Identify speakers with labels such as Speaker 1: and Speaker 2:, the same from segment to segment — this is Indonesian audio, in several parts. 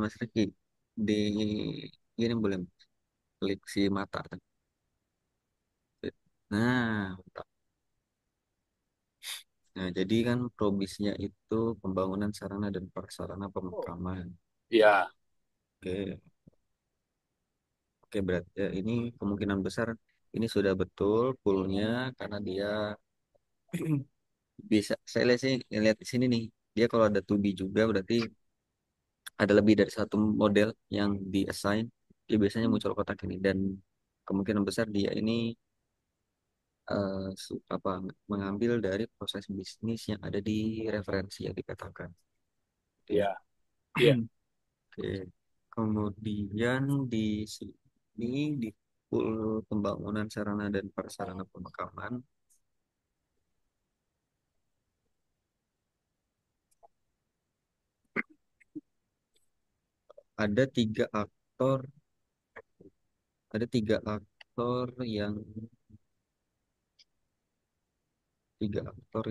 Speaker 1: Mas Riki, di ini boleh klik si mata. Nah, mantap. Nah, jadi kan probisnya itu pembangunan sarana dan prasarana pemakaman.
Speaker 2: Iya,
Speaker 1: Oke, oke berarti ini kemungkinan besar ini sudah betul poolnya karena dia bisa saya lihat sih lihat di sini nih. Dia kalau ada to be juga berarti ada lebih dari satu model yang di-assign. Dia biasanya muncul kotak ini dan kemungkinan besar dia ini apa mengambil dari proses bisnis yang ada di referensi yang dikatakan. Oke.
Speaker 2: iya, iya.
Speaker 1: Oke. Kemudian di sini di pool pembangunan sarana dan prasarana pemakaman ada tiga aktor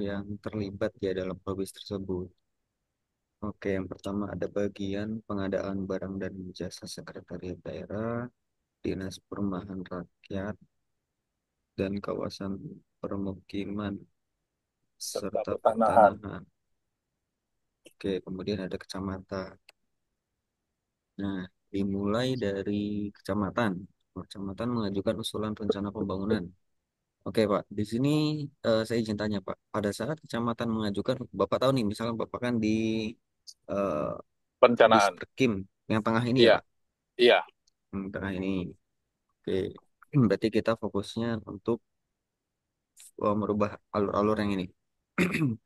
Speaker 1: yang terlibat ya dalam probis tersebut. Oke, yang pertama ada bagian pengadaan barang dan jasa sekretariat daerah, dinas perumahan rakyat, dan kawasan permukiman
Speaker 2: Serta
Speaker 1: serta
Speaker 2: pertanahan.
Speaker 1: pertanahan. Oke, kemudian ada kecamatan. Nah, dimulai dari kecamatan. Kecamatan mengajukan usulan rencana pembangunan. Oke, Pak. Di sini saya izin tanya, Pak. Pada saat kecamatan mengajukan, Bapak tahu nih, misalnya Bapak kan eh, di
Speaker 2: Perencanaan.
Speaker 1: Sperkim yang tengah ini ya,
Speaker 2: Iya,
Speaker 1: Pak.
Speaker 2: iya.
Speaker 1: Yang tengah ini. Oke. Berarti kita fokusnya untuk merubah alur-alur yang ini.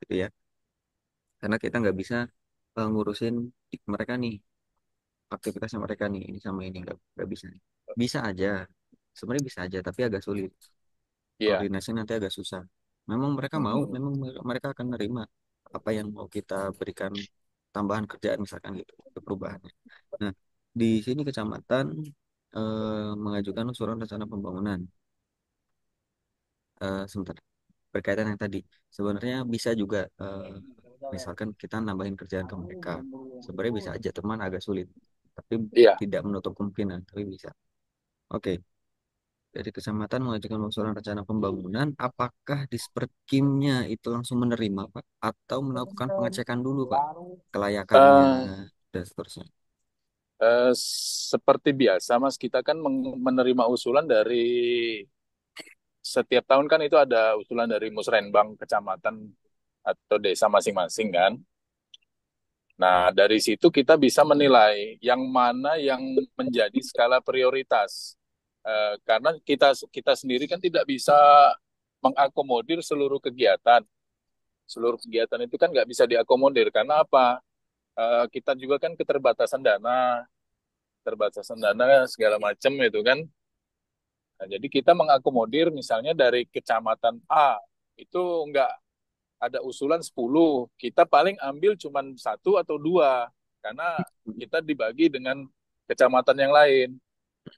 Speaker 1: Gitu ya. Karena kita nggak bisa ngurusin mereka nih, aktivitasnya mereka nih, ini sama ini nggak bisa. Bisa aja, sebenarnya bisa aja, tapi agak sulit.
Speaker 2: Iya.
Speaker 1: Koordinasi nanti agak susah. Memang mereka mau,
Speaker 2: Mm-mm.
Speaker 1: memang mereka akan menerima apa yang mau kita berikan tambahan kerjaan misalkan gitu, ke perubahannya. Nah, di sini kecamatan mengajukan usulan rencana pembangunan. Sebentar, berkaitan yang tadi, sebenarnya bisa juga misalkan kita nambahin kerjaan ke mereka. Sebenarnya bisa aja, teman agak sulit, tapi
Speaker 2: Iya.
Speaker 1: tidak menutup kemungkinan, tapi bisa. Oke, dari kecamatan mengajukan usulan rencana pembangunan, apakah Disperkimnya itu langsung menerima, Pak, atau melakukan pengecekan dulu, Pak, kelayakannya
Speaker 2: Eh,
Speaker 1: dan seterusnya.
Speaker 2: Seperti biasa, Mas, kita kan menerima usulan dari setiap tahun kan itu ada usulan dari Musrenbang kecamatan atau desa masing-masing kan. Nah, dari situ kita bisa menilai yang mana yang menjadi skala prioritas. Karena kita kita sendiri kan tidak bisa mengakomodir seluruh kegiatan. Seluruh kegiatan itu kan nggak bisa diakomodir karena apa? Kita juga kan keterbatasan dana segala macam itu kan. Nah, jadi kita mengakomodir misalnya dari kecamatan A itu nggak ada usulan 10, kita paling ambil cuma satu atau dua karena kita dibagi dengan kecamatan yang lain.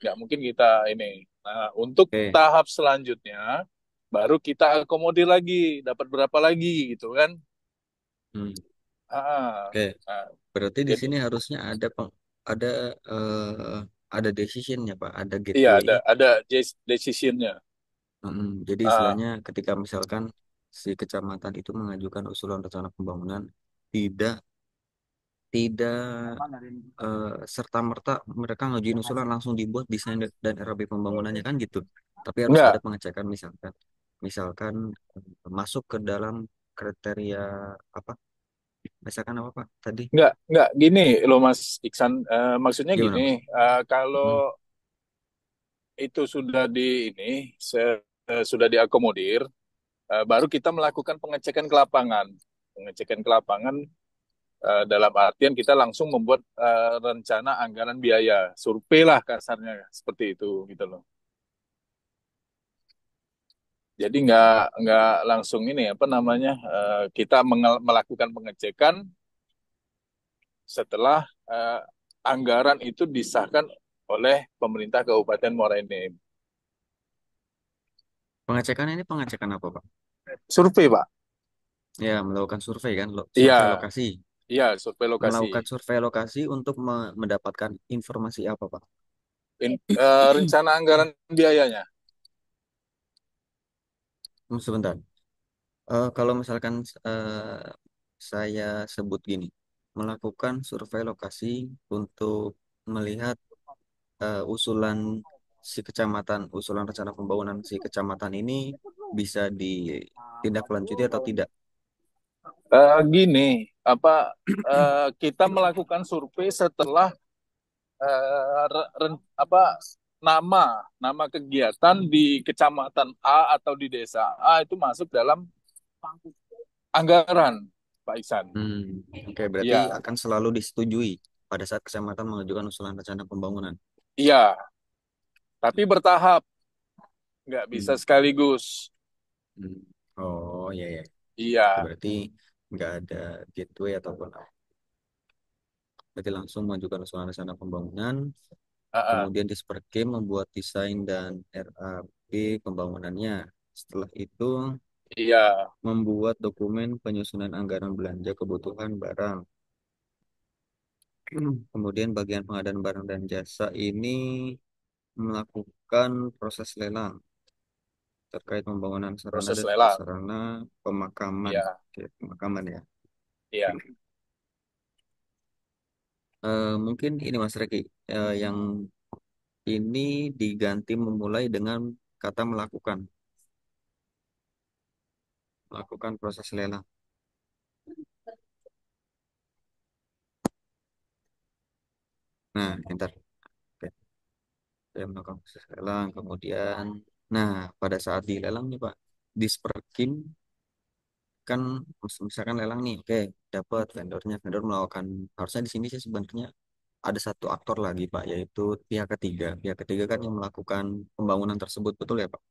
Speaker 2: Nggak mungkin kita ini. Nah, untuk
Speaker 1: Oke.
Speaker 2: tahap selanjutnya baru kita akomodir lagi, dapat berapa lagi gitu kan.
Speaker 1: Hmm.
Speaker 2: Ah,
Speaker 1: Oke,
Speaker 2: nah,
Speaker 1: berarti di
Speaker 2: jadi
Speaker 1: sini harusnya ada ada decisionnya, Pak, ada
Speaker 2: iya
Speaker 1: gateway.
Speaker 2: ada decisionnya.
Speaker 1: Jadi
Speaker 2: Ah,
Speaker 1: istilahnya ketika misalkan si kecamatan itu mengajukan usulan rencana pembangunan, tidak tidak serta-merta mereka ngajuin usulan langsung dibuat desain dan RAB pembangunannya kan gitu. Tapi harus ada
Speaker 2: enggak,
Speaker 1: pengecekan misalkan, misalkan masuk ke dalam kriteria apa? Misalkan apa Pak tadi?
Speaker 2: enggak. Gini loh Mas Iksan, maksudnya
Speaker 1: Gimana
Speaker 2: gini,
Speaker 1: Pak?
Speaker 2: kalau
Speaker 1: Mm,
Speaker 2: itu sudah sudah diakomodir, baru kita melakukan pengecekan ke lapangan. Pengecekan ke lapangan dalam artian kita langsung membuat rencana anggaran biaya, survei lah kasarnya seperti itu gitu loh. Jadi nggak langsung ini apa namanya kita melakukan pengecekan setelah anggaran itu disahkan oleh pemerintah Kabupaten Muara Enim.
Speaker 1: Pengecekan ini pengecekan apa Pak?
Speaker 2: Survei, Pak.
Speaker 1: Ya melakukan survei kan, survei
Speaker 2: Iya,
Speaker 1: lokasi.
Speaker 2: Iya, survei lokasi.
Speaker 1: Melakukan survei lokasi untuk mendapatkan informasi apa, Pak?
Speaker 2: Rencana anggaran biayanya.
Speaker 1: Sebentar. Kalau misalkan saya sebut gini, melakukan survei lokasi untuk melihat usulan si kecamatan, usulan rencana pembangunan si kecamatan ini bisa ditindaklanjuti atau tidak.
Speaker 2: Gini, apa kita melakukan survei setelah apa nama kegiatan di kecamatan A atau di desa A itu masuk dalam anggaran, Pak Iksan.
Speaker 1: Hmm, oke, berarti
Speaker 2: Iya,
Speaker 1: akan selalu disetujui pada saat kecamatan mengajukan usulan rencana pembangunan.
Speaker 2: iya, tapi bertahap, nggak bisa
Speaker 1: Hmm,
Speaker 2: sekaligus.
Speaker 1: hmm. Oh, iya, ya.
Speaker 2: Iya,
Speaker 1: Berarti nggak ada gateway ataupun apa. Berarti langsung mengajukan usulan rencana pembangunan,
Speaker 2: uh-uh.
Speaker 1: kemudian Disperkim membuat desain dan RAP pembangunannya. Setelah itu
Speaker 2: Iya,
Speaker 1: membuat dokumen penyusunan anggaran belanja kebutuhan barang. Kemudian bagian pengadaan barang dan jasa ini melakukan proses lelang terkait pembangunan sarana
Speaker 2: proses
Speaker 1: dan
Speaker 2: lelang.
Speaker 1: prasarana pemakaman.
Speaker 2: Iya,
Speaker 1: Oke, pemakaman ya.
Speaker 2: iya,
Speaker 1: Mungkin ini Mas Reki, yang ini diganti memulai dengan kata melakukan, melakukan proses lelang. Nah, ntar. Oke, saya melakukan proses lelang, kemudian, nah pada saat dilelang nih Pak, Disperkim kan misalkan lelang nih, oke, dapat vendornya, vendor melakukan, harusnya di sini sih sebenarnya ada satu aktor lagi Pak, yaitu pihak ketiga. Pihak ketiga kan yang melakukan pembangunan tersebut, betul ya Pak?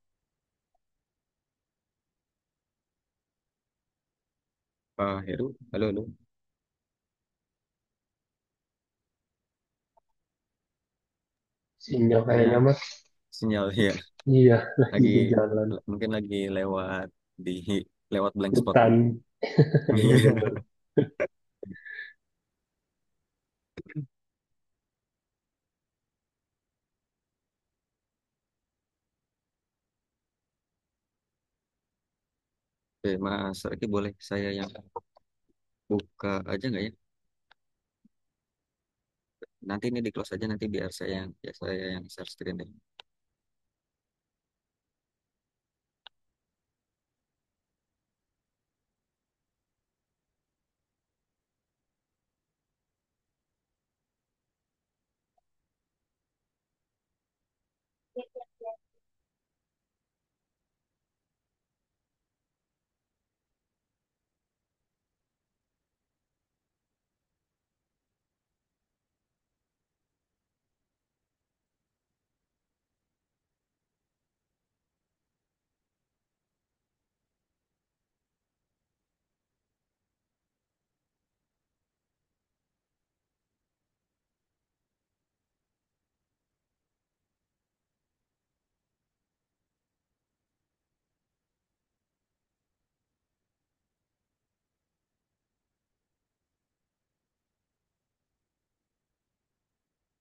Speaker 1: Pak Heru, halo, halo.
Speaker 3: Sinyal kayaknya
Speaker 1: Kayaknya
Speaker 3: mas.
Speaker 1: sinyal ya,
Speaker 3: Iya, lagi
Speaker 1: lagi
Speaker 3: di jalan
Speaker 1: mungkin lagi di lewat blank spot
Speaker 3: hutan.
Speaker 1: nih.
Speaker 3: Iya bener.
Speaker 1: Oke, Mas Reki boleh saya yang buka aja nggak ya? Nanti ini di close aja nanti biar saya yang share screen deh.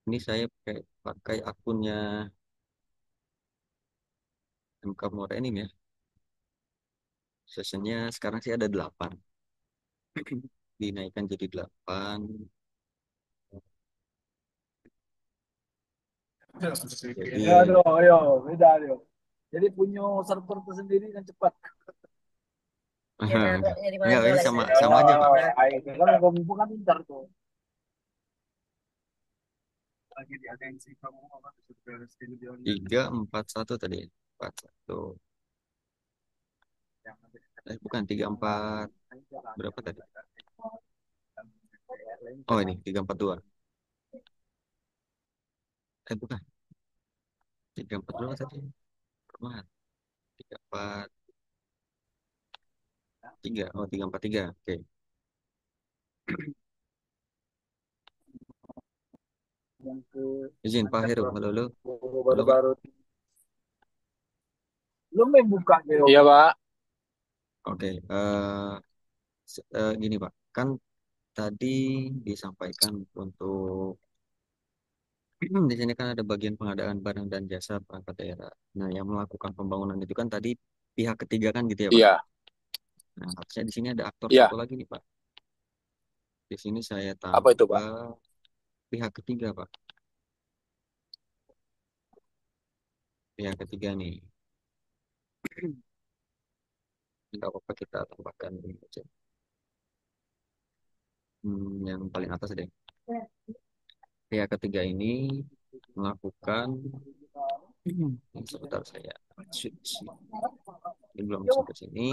Speaker 1: Ini saya pakai akunnya MK Morenin ya. Sessionnya sekarang sih ada 8. Dinaikkan jadi 8.
Speaker 4: Ya,
Speaker 1: Jadi
Speaker 4: aduh, ayo, beda, ayo. Jadi punya server tersendiri kan cepat.
Speaker 1: enggak ini sama sama aja Pak.
Speaker 4: Oh, ayo, kan kamu kan pintar tuh. Lagi di atensi kamu apa beres ini dia
Speaker 1: 341 tadi. 41. Bukan 34 berapa tadi? Oh ini 342. Bukan. 34 berapa tadi? Perumahan. 343. Oh 343. Oke.
Speaker 4: yang ke
Speaker 1: Izin Pak
Speaker 4: ajak
Speaker 1: Heru. Halo, halo. Halo Pak.
Speaker 4: baru-baru. Lu main buka gitu.
Speaker 2: iya Pak.
Speaker 1: Oke. Gini Pak. Kan tadi disampaikan untuk di sini kan ada bagian pengadaan barang dan jasa perangkat daerah. Nah, yang melakukan pembangunan itu kan tadi pihak ketiga kan gitu ya, Pak.
Speaker 2: Iya,
Speaker 1: Nah, harusnya di sini ada aktor satu
Speaker 2: iya.
Speaker 1: lagi nih, Pak. Di sini saya
Speaker 2: Apa itu, Pak?
Speaker 1: tambah pihak ketiga, Pak. Pihak ketiga nih. Tidak apa-apa kita tambahkan ini aja. Yang paling atas deh. Pihak ketiga ini melakukan sebentar saya switch. Ini belum sampai sini.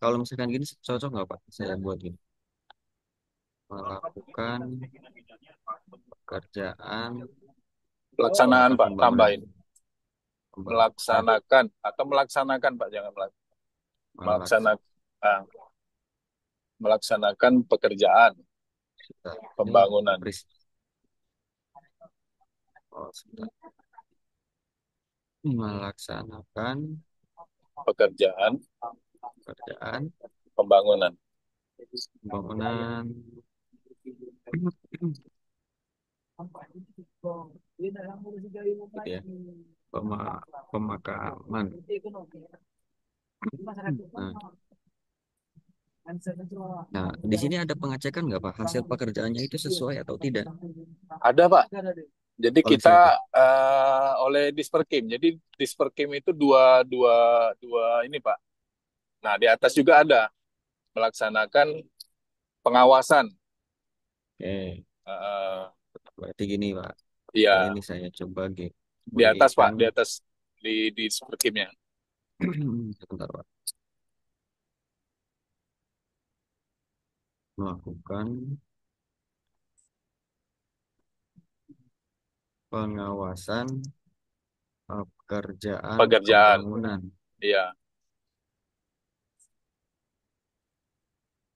Speaker 1: Kalau misalkan gini cocok nggak Pak? Saya buat gini. Melakukan pekerjaan
Speaker 2: Pelaksanaan,
Speaker 1: melakukan
Speaker 2: Pak.
Speaker 1: pembangunan.
Speaker 2: Tambahin. Melaksanakan atau melaksanakan, Pak. Jangan
Speaker 1: Melaks-
Speaker 2: melaksanakan. Melaksanakan pekerjaan
Speaker 1: sebentar. Ini
Speaker 2: pembangunan.
Speaker 1: sebentar. Melaksanakan
Speaker 2: Pekerjaan
Speaker 1: pekerjaan
Speaker 2: pembangunan.
Speaker 1: pembangunan gitu ya. Pemakaman. Nah, nah, di sini ada pengecekan nggak Pak? Hasil pekerjaannya itu sesuai atau tidak?
Speaker 2: Ada, Pak. Jadi
Speaker 1: Oleh siapa?
Speaker 2: kita oleh Disperkim. Jadi Disperkim itu dua dua dua ini, Pak. Nah, di atas juga ada melaksanakan pengawasan.
Speaker 1: Oke,
Speaker 2: Eh,
Speaker 1: berarti gini Pak. Boleh
Speaker 2: iya,
Speaker 1: ini saya coba
Speaker 2: di atas, Pak,
Speaker 1: gateway-kan.
Speaker 2: di atas di Disperkimnya.
Speaker 1: Sebentar Pak. Melakukan pengawasan pekerjaan
Speaker 2: Pekerjaan.
Speaker 1: pembangunan.
Speaker 2: Iya.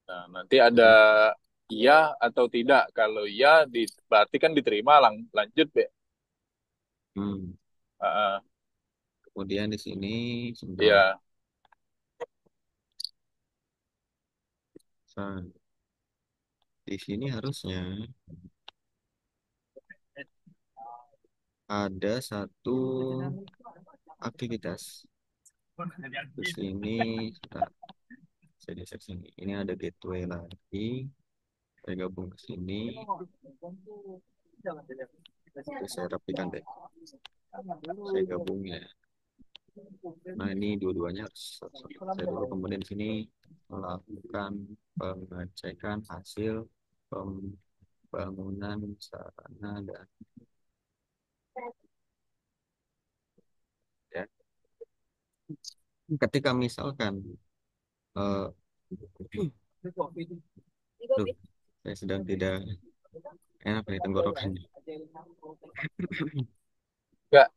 Speaker 2: Nah, nanti ada
Speaker 1: Jadi,
Speaker 2: iya atau tidak. Kalau iya, berarti kan diterima lanjut, Be.
Speaker 1: hmm,
Speaker 2: Heeh,
Speaker 1: kemudian di sini sebentar.
Speaker 2: iya,
Speaker 1: Di sini harusnya ada satu aktivitas. Di sini, sebentar, saya geser sini. Ini ada gateway lagi. Saya gabung ke sini. Oke, saya rapikan deh. Saya gabung ya. Nah, ini dua-duanya harus selesai dulu. Kemudian di sini melakukan pengecekan hasil pembangunan sarana dan ya. Ketika misalkan eh, duh, saya sedang tidak enak nih tenggorokannya.
Speaker 2: enggak.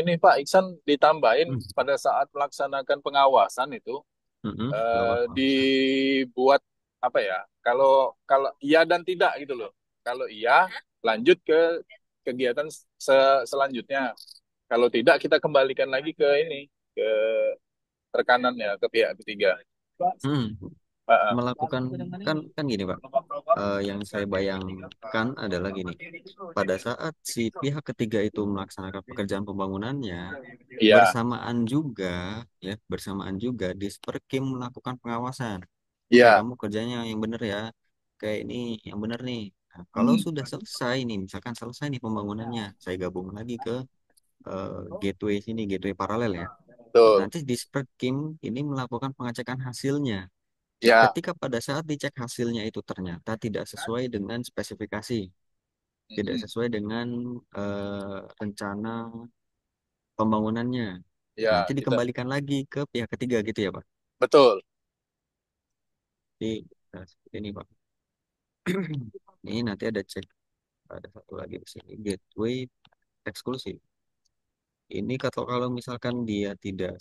Speaker 2: Ini Pak Iksan ditambahin
Speaker 1: Hmm,
Speaker 2: pada saat melaksanakan pengawasan itu
Speaker 1: Bapak pengawasan.
Speaker 2: dibuat apa ya? Kalau kalau iya dan tidak gitu loh. Kalau iya, lanjut ke kegiatan selanjutnya. Kalau tidak, kita kembalikan lagi ke ini, ke rekanannya, ke pihak ketiga.
Speaker 1: Hmm,
Speaker 2: Heeh.
Speaker 1: Melakukan kan kan gini Pak. Yang saya bayangkan adalah gini. Pada saat si pihak ketiga itu melaksanakan pekerjaan pembangunannya,
Speaker 2: Iya,
Speaker 1: bersamaan juga Disperkim melakukan pengawasan.
Speaker 2: iya.
Speaker 1: Kamu kerjanya yang benar ya, kayak ini yang benar nih. Nah, kalau
Speaker 2: Hmm,
Speaker 1: sudah selesai nih, misalkan selesai nih pembangunannya, saya gabung lagi ke gateway sini, gateway paralel ya.
Speaker 2: betul.
Speaker 1: Nanti Disperkim ini melakukan pengecekan hasilnya.
Speaker 2: Ya.
Speaker 1: Ketika pada saat dicek hasilnya itu ternyata tidak sesuai dengan spesifikasi, tidak
Speaker 2: Mm-mm.
Speaker 1: sesuai dengan rencana pembangunannya. Nanti
Speaker 2: Ya, kita
Speaker 1: dikembalikan lagi ke pihak ketiga gitu ya Pak.
Speaker 2: betul.
Speaker 1: Jadi seperti ini Pak. Ini nanti ada satu lagi di sini gateway eksklusif. Ini kalau kalau misalkan dia tidak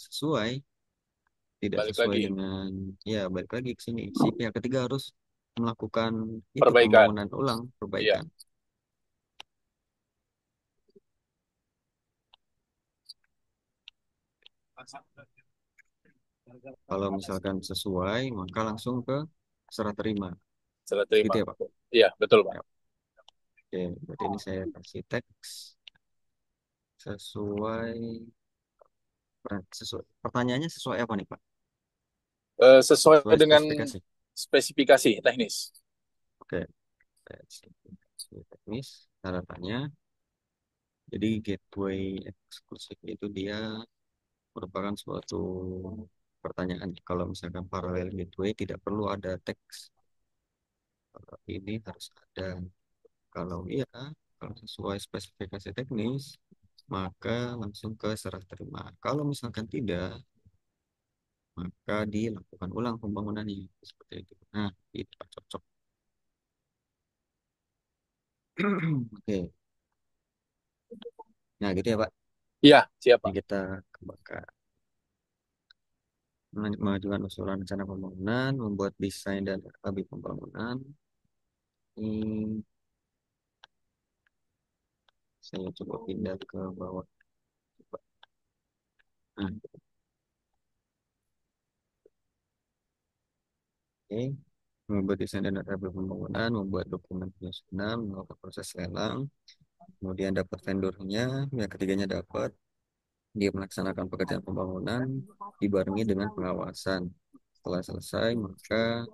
Speaker 2: Balik
Speaker 1: sesuai
Speaker 2: lagi.
Speaker 1: dengan ya balik lagi ke sini. Si pihak ketiga harus melakukan itu
Speaker 2: Perbaikan.
Speaker 1: pembangunan ulang,
Speaker 2: Iya.
Speaker 1: perbaikan. Kalau misalkan sesuai, maka langsung ke serah terima.
Speaker 2: Serah
Speaker 1: gitu
Speaker 2: terima.
Speaker 1: ya Pak.
Speaker 2: Iya, betul, Pak.
Speaker 1: Ya, oke, berarti ini saya kasih teks sesuai, pertanyaannya sesuai apa nih Pak?
Speaker 2: Sesuai
Speaker 1: Sesuai
Speaker 2: dengan
Speaker 1: spesifikasi.
Speaker 2: spesifikasi teknis.
Speaker 1: Oke, spesifikasi teknis harapannya. Jadi gateway eksklusif itu dia merupakan suatu pertanyaan. Kalau misalkan paralel gateway tidak perlu ada teks. Kalau ini harus ada. Kalau iya, kalau sesuai spesifikasi teknis, maka langsung ke serah terima. Kalau misalkan tidak, maka dilakukan ulang pembangunannya seperti itu. Nah, itu Pak, cocok. Oke, nah gitu ya Pak.
Speaker 2: Iya, siap,
Speaker 1: Ini
Speaker 2: Pak.
Speaker 1: kita kembangkan mengajukan usulan rencana pembangunan, membuat desain dan RKB pembangunan. Ini saya coba pindah ke bawah. Nah, oke. Membuat desain dan RKB pembangunan, membuat dokumen penyusunan, melakukan proses lelang, kemudian dapat vendornya, yang ketiganya dapat, dia melaksanakan pekerjaan pembangunan dibarengi dengan pengawasan. Setelah selesai, maka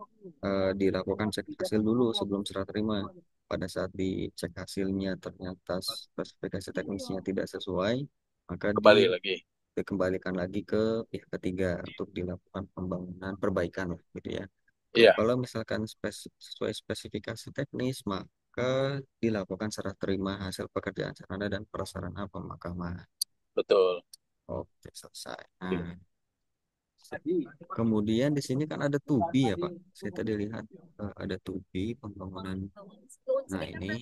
Speaker 1: dilakukan cek hasil dulu sebelum serah terima. Pada saat dicek hasilnya ternyata spesifikasi teknisnya tidak sesuai, maka
Speaker 2: Kembali lagi.
Speaker 1: dikembalikan lagi ke pihak ketiga untuk dilakukan pembangunan perbaikan lah, gitu ya.
Speaker 2: Iya,
Speaker 1: Kalau misalkan sesuai spesifikasi teknis, maka dilakukan serah terima hasil pekerjaan sarana dan prasarana pemakaman.
Speaker 2: betul.
Speaker 1: Oke, selesai. Nah, kemudian di sini kan ada tubi ya Pak. Saya tadi lihat ada tubi pembangunan. Nah, ini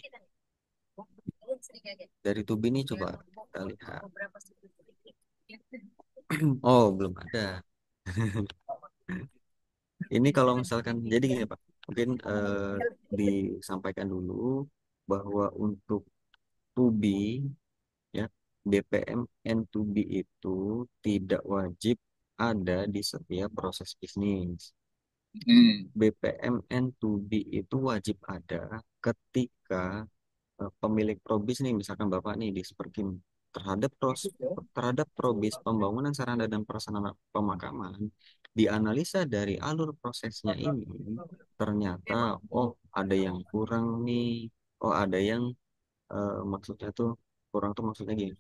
Speaker 1: dari tubi ini coba kita lihat. Oh, belum ada. Ini kalau misalkan jadi gini Pak, mungkin disampaikan dulu bahwa untuk tubi ya DPM N2B itu tidak wajib ada di setiap proses bisnis.
Speaker 2: Hmm.
Speaker 1: BPM N2B itu wajib ada ketika pemilik probis nih, misalkan Bapak nih di Superkim terhadap probis pembangunan sarana dan prasarana pemakaman, dianalisa dari alur prosesnya ini, ternyata oh ada yang kurang nih, oh ada yang maksudnya tuh kurang tuh maksudnya gini,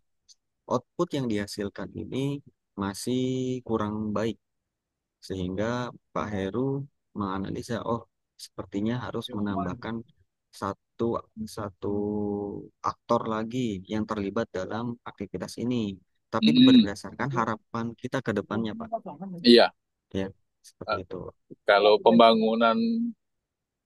Speaker 1: output yang dihasilkan ini masih kurang baik sehingga Pak Heru menganalisa oh sepertinya harus menambahkan satu satu aktor lagi yang terlibat dalam aktivitas ini, tapi
Speaker 2: Hmm.
Speaker 1: berdasarkan harapan kita ke depannya Pak,
Speaker 2: Iya.
Speaker 1: ya seperti
Speaker 2: Eh,
Speaker 1: itu.
Speaker 2: Kalau pembangunan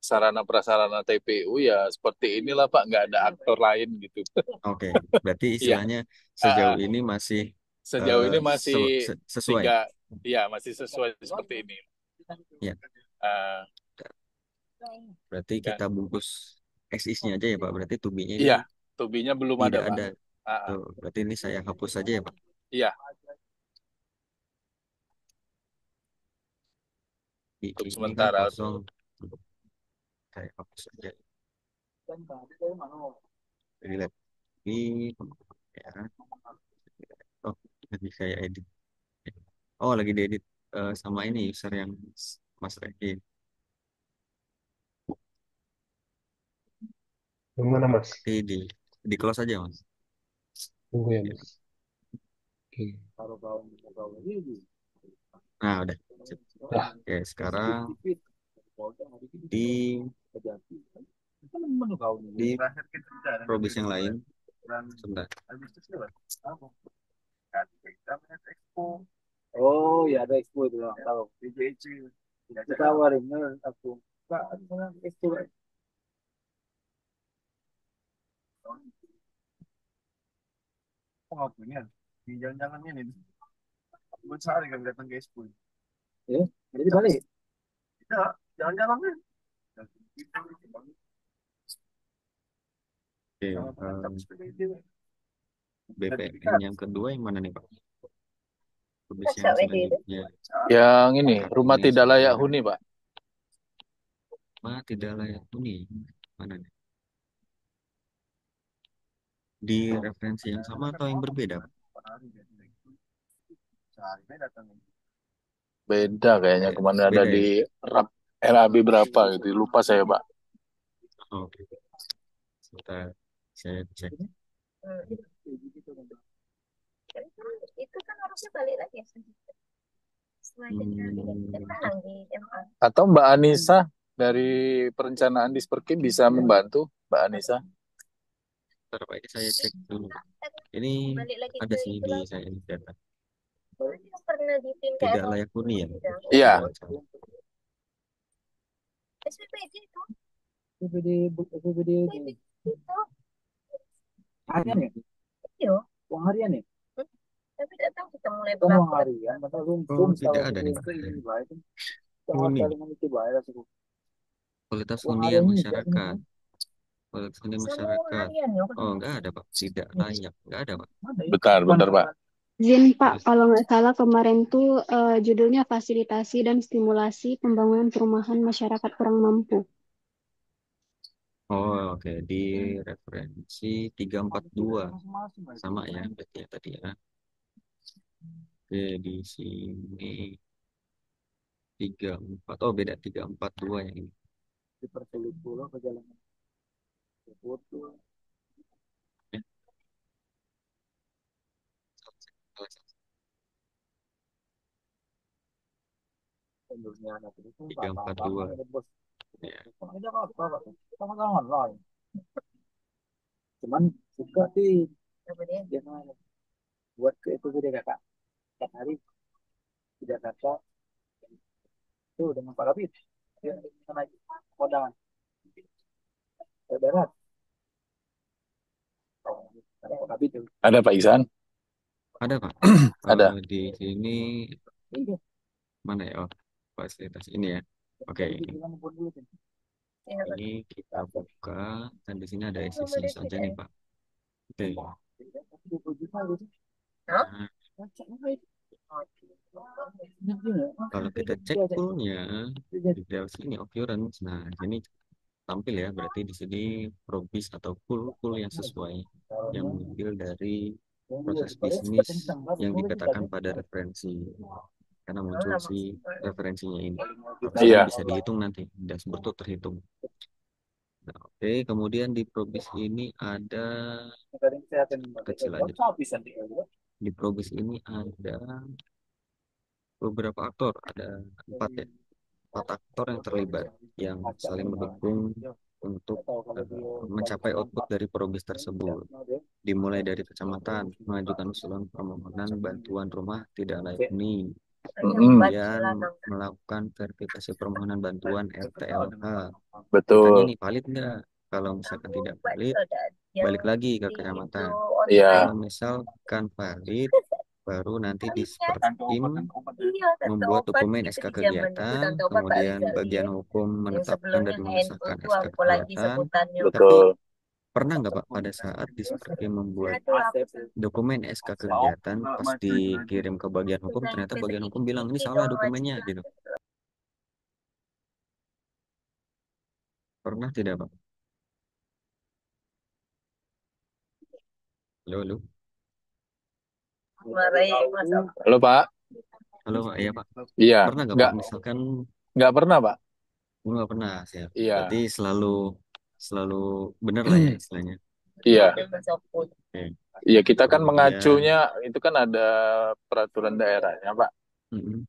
Speaker 2: sarana prasarana TPU ya seperti inilah, Pak, nggak ada aktor lain gitu.
Speaker 1: Oke, berarti
Speaker 2: Iya.
Speaker 1: istilahnya
Speaker 2: Ah,
Speaker 1: sejauh
Speaker 2: ah.
Speaker 1: ini masih
Speaker 2: Sejauh ini masih
Speaker 1: sesuai,
Speaker 2: tiga, ya masih sesuai seperti ini.
Speaker 1: ya.
Speaker 2: Ah,
Speaker 1: Berarti
Speaker 2: ya.
Speaker 1: kita bungkus SIS-nya aja ya Pak. Berarti tubinya ini
Speaker 2: Iya, tubinya belum ada,
Speaker 1: tidak
Speaker 2: Pak.
Speaker 1: ada.
Speaker 2: Ah, ah.
Speaker 1: Tuh, berarti ini saya hapus saja ya Pak.
Speaker 2: Iya, untuk
Speaker 1: Ini kan
Speaker 2: sementara tuh.
Speaker 1: kosong. Saya hapus saja. Jadi lihat ini ya. Oh, lagi saya edit. Oh, lagi diedit sama ini user yang Mas Reki.
Speaker 3: Gimana Mas?
Speaker 1: Berarti di close aja Mas.
Speaker 3: Tunggu ya Mas. Oke.
Speaker 1: Nah, udah. Sip.
Speaker 3: Dah.
Speaker 1: Oke, sekarang di di probis yang lain. Sebentar.
Speaker 4: Oh ya ada expo itu lah tahu. Ditawarin aku. Pak, ada mana expo? Oh, punya. Di jalan-jalan ini. Buat sehari kan datang ke expo. Ya, jadi balik. Tidak, jalan-jalan kan.
Speaker 1: Oke, BPN yang kedua yang mana nih Pak? Probis yang selanjutnya.
Speaker 2: Yang ini,
Speaker 1: Karena
Speaker 2: rumah
Speaker 1: ini
Speaker 2: tidak layak
Speaker 1: sudah
Speaker 2: huni, Pak.
Speaker 1: apa tidak layak huni. Mana nih? Di referensi yang sama atau yang berbeda?
Speaker 2: Beda kayaknya. Kemana ada
Speaker 1: Beda
Speaker 2: di
Speaker 1: ya?
Speaker 2: RAP RAB berapa gitu. Lupa saya, Pak.
Speaker 1: Oke. Sebentar, saya cek.
Speaker 5: Itu kan harusnya balik lagi ya.
Speaker 2: Atau Mbak Anissa dari perencanaan Disperkim bisa membantu, Mbak Anissa?
Speaker 1: Bentar, Pak, ini saya cek dulu. Ini ada sih di saya ini data.
Speaker 5: Pernah bikin
Speaker 1: Tidak layak huni ya?
Speaker 2: Iya.
Speaker 5: SPPD itu.
Speaker 4: PPD
Speaker 5: Itu.
Speaker 4: harian ya?
Speaker 5: Iya.
Speaker 4: Uang harian ya?
Speaker 5: Tapi tidak tahu kita mulai
Speaker 4: Kan uang
Speaker 5: berapa.
Speaker 4: harian, maka lu
Speaker 1: Oh, tidak ada nih. Huni. Kualitas
Speaker 4: Uang
Speaker 1: hunian
Speaker 4: harian ini
Speaker 1: masyarakat. Kualitas hunian
Speaker 5: Sama uang
Speaker 1: masyarakat.
Speaker 5: harian ya.
Speaker 1: Oh, enggak ada, Pak. Tidak layak. Enggak ada, Pak.
Speaker 2: Bentar, Pak.
Speaker 6: Izin Pak, kalau nggak salah kemarin tuh judulnya fasilitasi dan stimulasi pembangunan perumahan masyarakat kurang mampu.
Speaker 1: Oh, oke. Di referensi 342. Sama ya, berarti ya tadi ya. Oke, di sini 34. Oh, beda 342 yang ini.
Speaker 4: Dipersulit pula perjalanan. Foto.
Speaker 1: Ya. 342. Ya.
Speaker 4: Sama-sama online. Cuman suka sih dia buat ke itu dia kakak. Setiap hari tidak kakak tuh dengan Pak Kabit. Dia naik kondangan ke darat. Ada Pak Kabit tuh.
Speaker 2: Ada Pak Ihsan?
Speaker 1: Ada, Pak.
Speaker 2: Ada.
Speaker 1: Di sini
Speaker 4: Iya.
Speaker 1: mana ya? Oh, fasilitas ini ya. Oke, ini. Ini kita buka dan di sini ada SCC saja nih, Pak. Oke. Nah, kalau kita cek poolnya di dalam sini occurrence, nah ini tampil ya, berarti di sini probis atau pool yang sesuai yang mengambil dari proses bisnis yang dipetakan pada referensi, karena muncul si referensinya ini.
Speaker 2: Iya.
Speaker 1: Bisa dihitung nanti, dashboard itu terhitung. Nah, oke, kemudian di probis ini ada kecil aja. Di probis ini ada beberapa aktor, ada 4 ya, 4 aktor yang terlibat yang saling mendukung untuk mencapai output dari probis tersebut. Dimulai dari kecamatan mengajukan usulan permohonan bantuan rumah tidak layak huni, kemudian melakukan verifikasi permohonan bantuan RTLH.
Speaker 2: Betul.
Speaker 1: Ditanya nih valid nggak? Kalau misalkan tidak valid, balik lagi ke kecamatan.
Speaker 2: Iya.
Speaker 1: Kalau misalkan valid, baru nanti di Disperkim membuat dokumen SK kegiatan, kemudian bagian hukum menetapkan dan mengesahkan SK kegiatan. Tapi pernah nggak Pak pada saat Disperkim membuat dokumen SK kegiatan, pas dikirim ke bagian hukum, ternyata bagian hukum bilang ini salah dokumennya gitu. Pernah tidak Pak? Halo, halo.
Speaker 2: Halo Pak.
Speaker 1: Halo Pak, iya Pak.
Speaker 2: Iya.
Speaker 1: Pernah nggak Pak misalkan?
Speaker 2: Nggak pernah Pak.
Speaker 1: Nggak pernah sih.
Speaker 2: Iya.
Speaker 1: Berarti selalu benar lah ya istilahnya.
Speaker 2: Iya.
Speaker 1: Oke.
Speaker 2: Iya, kita kan
Speaker 1: Kemudian-
Speaker 2: mengacunya itu kan ada peraturan daerahnya Pak.
Speaker 1: Mm-mm.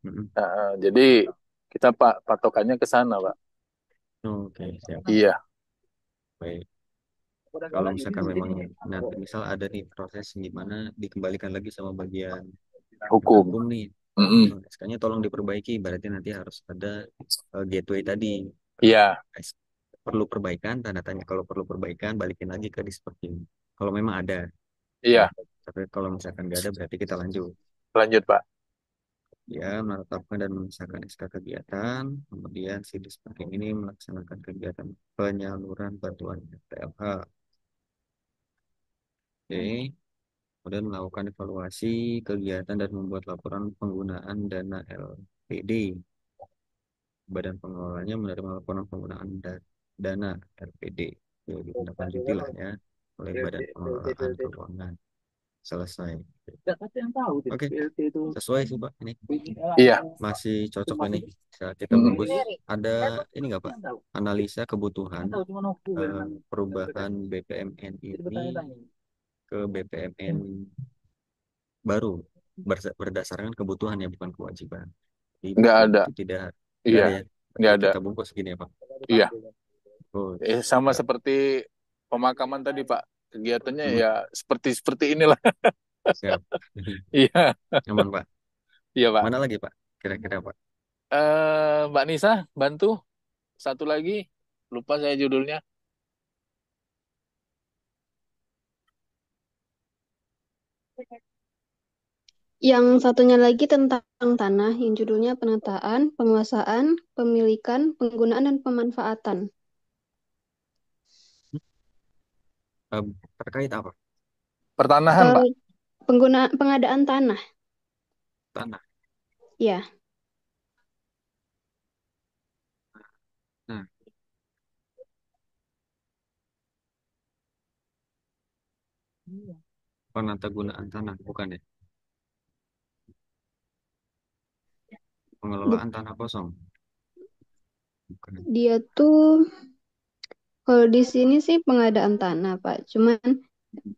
Speaker 2: Jadi kita patokannya ke sana Pak.
Speaker 1: Oke, siap.
Speaker 2: Iya.
Speaker 1: Baik. Kalau misalkan memang nanti misal ada nih proses di mana dikembalikan lagi sama bagian
Speaker 2: Hukum.
Speaker 1: nih,
Speaker 2: Mm-mm.
Speaker 1: SK-nya tolong diperbaiki, berarti nanti harus ada gateway tadi.
Speaker 2: Iya.
Speaker 1: Perlu perbaikan, tanda tanya. Kalau perlu perbaikan, balikin lagi ke Disperkim. Kalau memang ada.
Speaker 2: Iya.
Speaker 1: Tapi kalau misalkan nggak ada, berarti kita lanjut.
Speaker 2: Lanjut Pak.
Speaker 1: Ya, menetapkan dan mengesahkan SK kegiatan, kemudian si Disperkim ini melaksanakan kegiatan penyaluran bantuan RTLH. Oke, kemudian melakukan evaluasi kegiatan dan membuat laporan penggunaan dana LPD. Badan pengelolanya menerima laporan penggunaan dana RPD. Ya, ditindaklanjuti lah ya oleh Badan Pengelolaan Keuangan. Selesai. Oke, sesuai sih Pak. Ini
Speaker 2: Iya.
Speaker 1: masih cocok ini. Bisa kita
Speaker 2: Mm-mm.
Speaker 1: bungkus. Ada ini nggak Pak? Analisa kebutuhan perubahan BPMN ini ke BPMN baru berdasarkan kebutuhan ya, bukan kewajiban. Di
Speaker 2: Nggak
Speaker 1: buku
Speaker 2: ada.
Speaker 1: itu tidak
Speaker 2: Iya,
Speaker 1: ada ya.
Speaker 2: nggak
Speaker 1: Berarti
Speaker 2: ada.
Speaker 1: kita bungkus gini ya Pak.
Speaker 2: Iya.
Speaker 1: Oh,
Speaker 2: Sama
Speaker 1: siap.
Speaker 2: seperti pemakaman tadi, Pak. Kegiatannya
Speaker 1: Hmm,
Speaker 2: ya seperti inilah.
Speaker 1: siap.
Speaker 2: Iya,
Speaker 1: Aman Pak.
Speaker 2: iya, Pak.
Speaker 1: Mana lagi Pak? Kira-kira Pak.
Speaker 2: Mbak Nisa, bantu satu lagi. Lupa saya judulnya.
Speaker 6: Yang satunya lagi tentang tanah, yang judulnya penataan, penguasaan, pemilikan, penggunaan, dan pemanfaatan.
Speaker 1: Eh, terkait apa?
Speaker 2: Pertanahan, Pak.
Speaker 6: Pengadaan tanah,
Speaker 1: Tanah.
Speaker 6: ya.
Speaker 1: Nah, penata gunaan tanah bukan ya?
Speaker 6: Bu-
Speaker 1: Pengelolaan tanah kosong bukan.
Speaker 6: Dia tuh kalau di sini sih pengadaan tanah, Pak. Cuman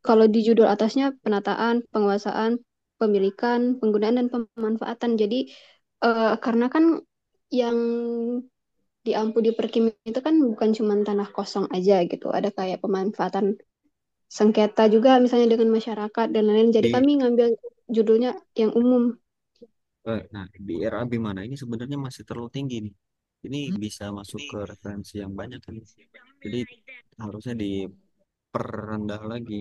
Speaker 6: kalau di judul atasnya penataan, penguasaan, pemilikan, penggunaan, dan pemanfaatan. Jadi karena kan yang di Ampu di Perkim itu kan bukan cuma tanah kosong aja gitu. Ada kayak pemanfaatan sengketa juga misalnya dengan masyarakat dan lain-lain. Jadi
Speaker 1: Di
Speaker 6: kami ngambil judulnya yang umum.
Speaker 1: nah di RAB mana ini sebenarnya masih terlalu tinggi nih. Ini bisa masuk ke referensi yang banyak ini. Jadi harusnya diperendah lagi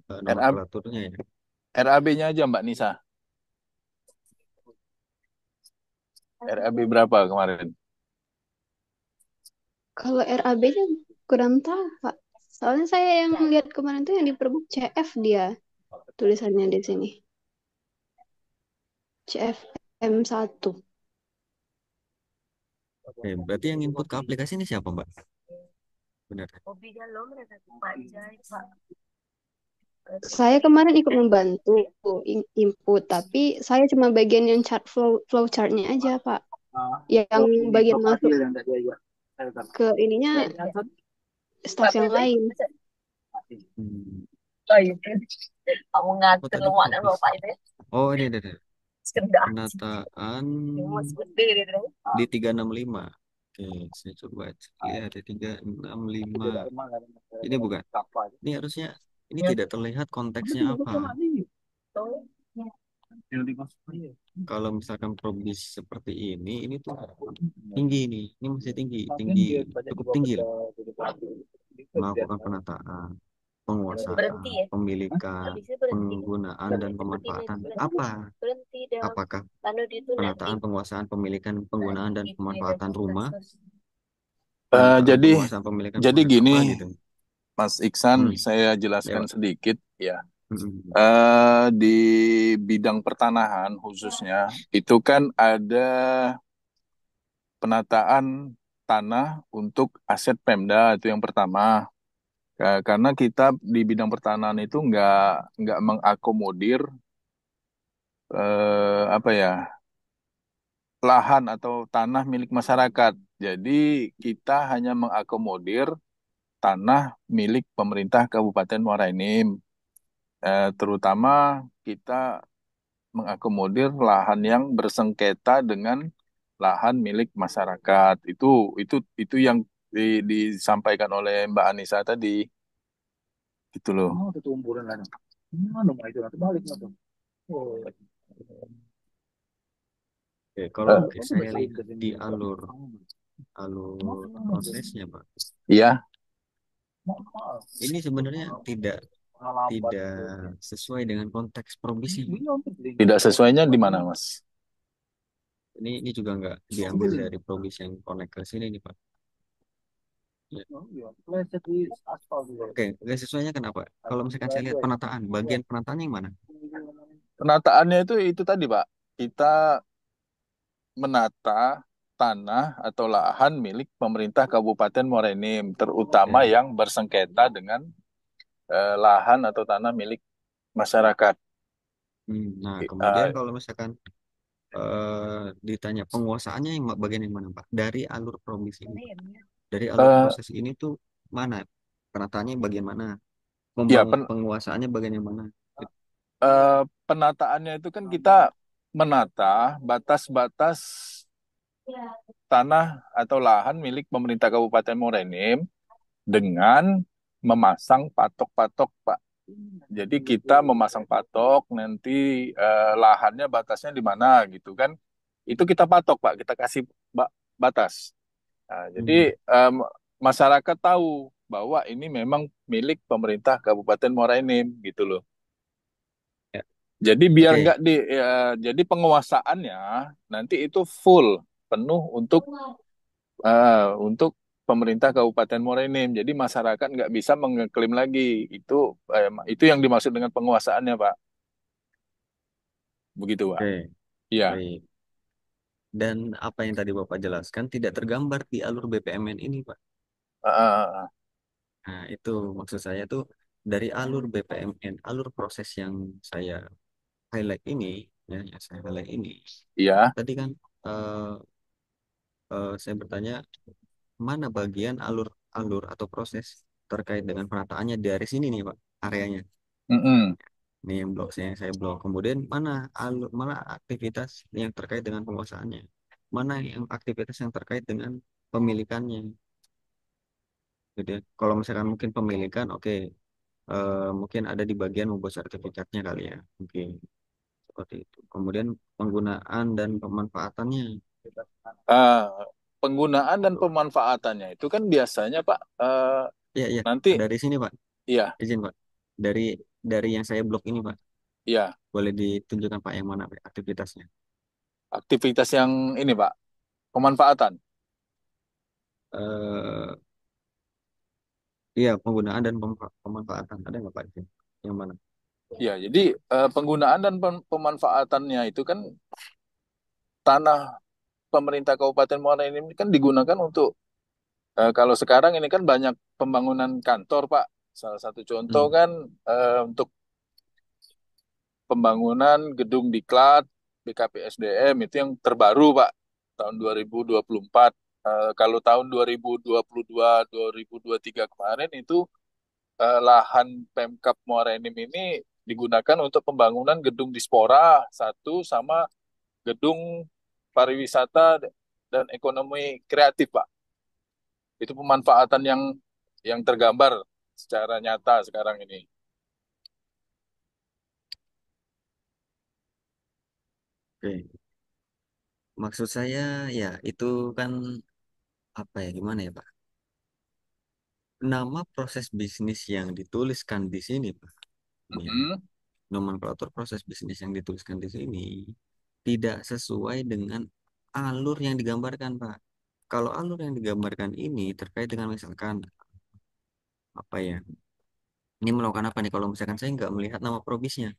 Speaker 2: RAB,
Speaker 1: nomenklaturnya ya.
Speaker 2: RAB-nya aja, Mbak Nisa. RAB berapa kemarin?
Speaker 6: Kalau RAB-nya kurang tahu, Pak. Soalnya saya yang lihat kemarin tuh yang di Perbuk CF dia tulisannya di sini. CFM1.
Speaker 1: Oke, berarti yang input ke aplikasi ini siapa Mbak? Benar.
Speaker 6: Saya kemarin ikut membantu input, tapi saya cuma bagian yang flow chartnya aja, Pak. Yang bagian masuk ke ininya staff yang lain.
Speaker 1: Hmm.
Speaker 5: Kamu
Speaker 1: Oh,
Speaker 5: ngatur
Speaker 1: tadi
Speaker 5: lemak dan
Speaker 1: habis.
Speaker 5: bapak itu.
Speaker 1: Oh, ini.
Speaker 5: Sekedar.
Speaker 1: Penataan
Speaker 5: Mas gede gitu.
Speaker 1: di 365. Oke, saya coba lihat di 365. Ini bukan. Ini harusnya ini tidak terlihat konteksnya apa. Kalau misalkan probis seperti ini tuh tinggi nih. Ini masih tinggi, cukup tinggi lah. Melakukan penataan, penguasaan,
Speaker 5: Berhenti ya.
Speaker 1: pemilikan,
Speaker 5: Habisnya berhenti.
Speaker 1: penggunaan dan pemanfaatan.
Speaker 5: Berhenti.
Speaker 1: Apa?
Speaker 5: Berhenti dong.
Speaker 1: Apakah
Speaker 5: Lalu itu nanti
Speaker 1: penataan, penguasaan, pemilikan, penggunaan dan pemanfaatan rumah,
Speaker 2: Eh,
Speaker 1: penataan,
Speaker 2: jadi,
Speaker 1: penguasaan, pemilikan,
Speaker 2: jadi
Speaker 1: penggunaan apa
Speaker 2: gini,
Speaker 1: gitu.
Speaker 2: Mas Iksan,
Speaker 1: Hmm,
Speaker 2: saya jelaskan
Speaker 1: lewat.
Speaker 2: sedikit ya.
Speaker 1: Hmm.
Speaker 2: Di bidang pertanahan khususnya, itu kan ada penataan tanah untuk aset Pemda, itu yang pertama. Karena kita di bidang pertanahan itu nggak mengakomodir apa ya, lahan atau tanah milik masyarakat. Jadi kita hanya mengakomodir tanah milik pemerintah Kabupaten Muara Enim. Terutama kita mengakomodir lahan yang bersengketa dengan lahan milik masyarakat. Itu yang disampaikan oleh Mbak Anissa tadi. Gitu loh.
Speaker 1: Oke, kalau saya lihat di alur prosesnya, Pak.
Speaker 2: Iya,
Speaker 1: Ini sebenarnya tidak sesuai dengan konteks probisnya.
Speaker 2: tidak sesuainya di mana, Mas?
Speaker 1: Ini juga nggak diambil dari probis yang connect ke sini nih, Pak. Ya. Oke, nggak sesuainya kenapa? Kalau misalkan saya lihat penataan, bagian penataannya yang mana?
Speaker 2: Penataannya itu tadi, Pak. Kita menata tanah atau lahan milik pemerintah Kabupaten Muara Enim, terutama
Speaker 1: Oke.
Speaker 2: yang bersengketa dengan lahan atau tanah milik masyarakat.
Speaker 1: Nah, kemudian
Speaker 2: Eh,
Speaker 1: kalau misalkan ditanya penguasaannya yang bagian yang mana, Pak? Dari alur promis ini, Pak. Dari alur
Speaker 2: eh,
Speaker 1: proses ini tuh mana? Penataannya bagian mana?
Speaker 2: ya,
Speaker 1: Penguasaannya bagian yang mana?
Speaker 2: penataannya itu kan kita menata batas-batas tanah atau lahan milik pemerintah Kabupaten Muara Enim dengan memasang patok-patok, Pak. Jadi kita memasang patok, nanti lahannya batasnya di mana gitu kan. Itu kita patok, Pak. Kita kasih batas. Nah, jadi
Speaker 1: Hmm.
Speaker 2: masyarakat tahu bahwa ini memang milik pemerintah Kabupaten Muara Enim gitu loh.
Speaker 1: Ya.
Speaker 2: Jadi biar
Speaker 1: Oke.
Speaker 2: nggak jadi penguasaannya nanti itu full penuh untuk pemerintah Kabupaten Muara Enim. Jadi masyarakat nggak bisa mengeklaim lagi. Itu yang dimaksud dengan penguasaannya, Pak. Begitu, Pak.
Speaker 1: Oke.
Speaker 2: Iya.
Speaker 1: Baik. Dan apa yang tadi Bapak jelaskan tidak tergambar di alur BPMN ini, Pak.
Speaker 2: Ah, ah, ah.
Speaker 1: Nah, itu maksud saya tuh dari alur BPMN, alur proses yang saya highlight ini, ya, yang saya highlight ini.
Speaker 2: Iya.
Speaker 1: Tadi kan eh, saya bertanya mana bagian alur atau proses terkait dengan penataannya dari sini nih, Pak, areanya.
Speaker 2: Mm-mm.
Speaker 1: Nih yang saya blok. Kemudian mana aktivitas yang terkait dengan penguasaannya? Mana yang aktivitas yang terkait dengan pemilikannya? Gitu ya. Kalau misalkan mungkin pemilikan, oke, mungkin ada di bagian membuat sertifikatnya kali ya, mungkin seperti itu. Kemudian penggunaan dan pemanfaatannya.
Speaker 2: Ah, penggunaan dan
Speaker 1: Tuh.
Speaker 2: pemanfaatannya itu kan biasanya, Pak,
Speaker 1: Iya, iya.
Speaker 2: nanti
Speaker 1: Dari sini, Pak.
Speaker 2: iya,
Speaker 1: Izin, Pak. Dari dari yang saya blok ini, Pak.
Speaker 2: iya,
Speaker 1: Boleh ditunjukkan, Pak, yang mana, Pak, aktivitasnya?
Speaker 2: aktivitas yang ini, Pak, pemanfaatan.
Speaker 1: Eh, iya, penggunaan dan pemanfaatan. Ada nggak, Pak? Itu? Yang mana?
Speaker 2: Iya, jadi penggunaan dan pemanfaatannya itu kan tanah pemerintah Kabupaten Muara Enim ini kan digunakan untuk kalau sekarang ini kan banyak pembangunan kantor, Pak. Salah satu contoh
Speaker 1: Hmm.
Speaker 2: kan untuk pembangunan gedung Diklat, BKPSDM itu yang terbaru, Pak, tahun 2024. Kalau tahun 2022-2023 kemarin itu lahan Pemkab Muara Enim ini digunakan untuk pembangunan gedung Dispora satu sama gedung pariwisata dan ekonomi kreatif, Pak. Itu pemanfaatan yang tergambar secara nyata sekarang ini.
Speaker 1: Oke. Maksud saya, ya itu kan apa ya, gimana ya, Pak? Nama proses bisnis yang dituliskan di sini, Pak. Ya,
Speaker 2: Mm-mm.
Speaker 1: nomenklatur proses bisnis yang dituliskan di sini tidak sesuai dengan alur yang digambarkan, Pak. Kalau alur yang digambarkan ini terkait dengan misalkan apa ya, ini melakukan apa nih? Kalau misalkan saya nggak melihat nama probisnya,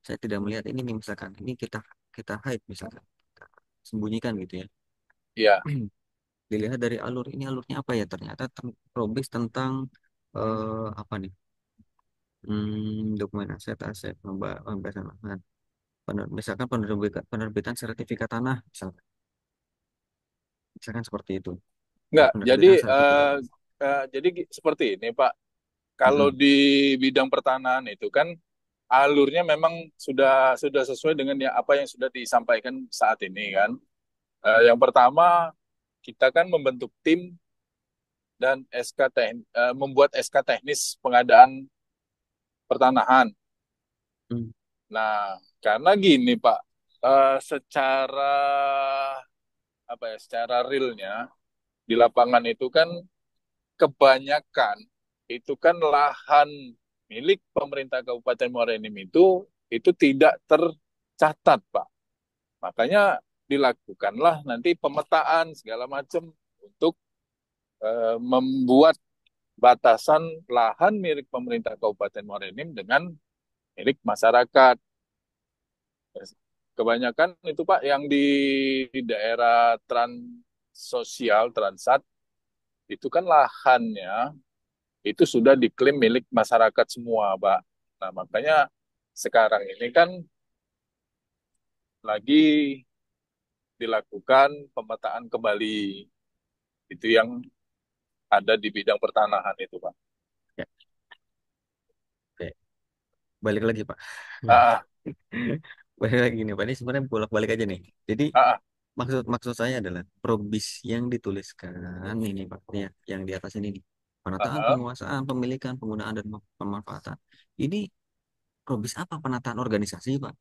Speaker 1: saya tidak melihat ini nih misalkan, ini kita kita hide misalkan, kita sembunyikan gitu ya.
Speaker 2: Iya.
Speaker 1: Dilihat dari alur ini alurnya apa ya? Ternyata probis tentang apa nih? Dokumen aset pembebasan lahan. Misalkan penerbitan sertifikat tanah, misalkan seperti itu. Ya,
Speaker 2: Enggak, jadi
Speaker 1: penerbitan sertifikat.
Speaker 2: seperti ini, Pak. Kalau
Speaker 1: Mm-mm.
Speaker 2: di bidang pertanahan itu kan alurnya memang sudah sesuai dengan apa yang sudah disampaikan saat ini kan. Yang pertama kita kan membentuk tim dan membuat SK teknis pengadaan pertanahan.
Speaker 1: Mm.
Speaker 2: Nah, karena gini Pak, secara apa ya, secara realnya di lapangan itu kan kebanyakan itu kan lahan milik pemerintah Kabupaten Muara Enim itu tidak tercatat, Pak. Makanya dilakukanlah nanti pemetaan segala macam untuk membuat batasan lahan milik pemerintah Kabupaten Muara Enim dengan milik masyarakat. Kebanyakan itu Pak yang di daerah sosial Transat itu kan lahannya itu sudah diklaim milik masyarakat semua, Pak. Nah, makanya sekarang ini kan lagi dilakukan pemetaan kembali. Itu yang ada di bidang pertanahan itu, Pak.
Speaker 1: Ya, oke. Balik lagi Pak.
Speaker 2: Ah,
Speaker 1: Balik lagi nih Pak. Ini sebenarnya bolak-balik aja nih. Jadi
Speaker 2: ah, ah,
Speaker 1: maksud maksud saya adalah probis yang dituliskan ini Pak, ya, yang di atas ini nih.
Speaker 2: ah,
Speaker 1: Penataan,
Speaker 2: ah.
Speaker 1: penguasaan, pemilikan, penggunaan dan pemanfaatan. Ini probis apa? Penataan organisasi Pak.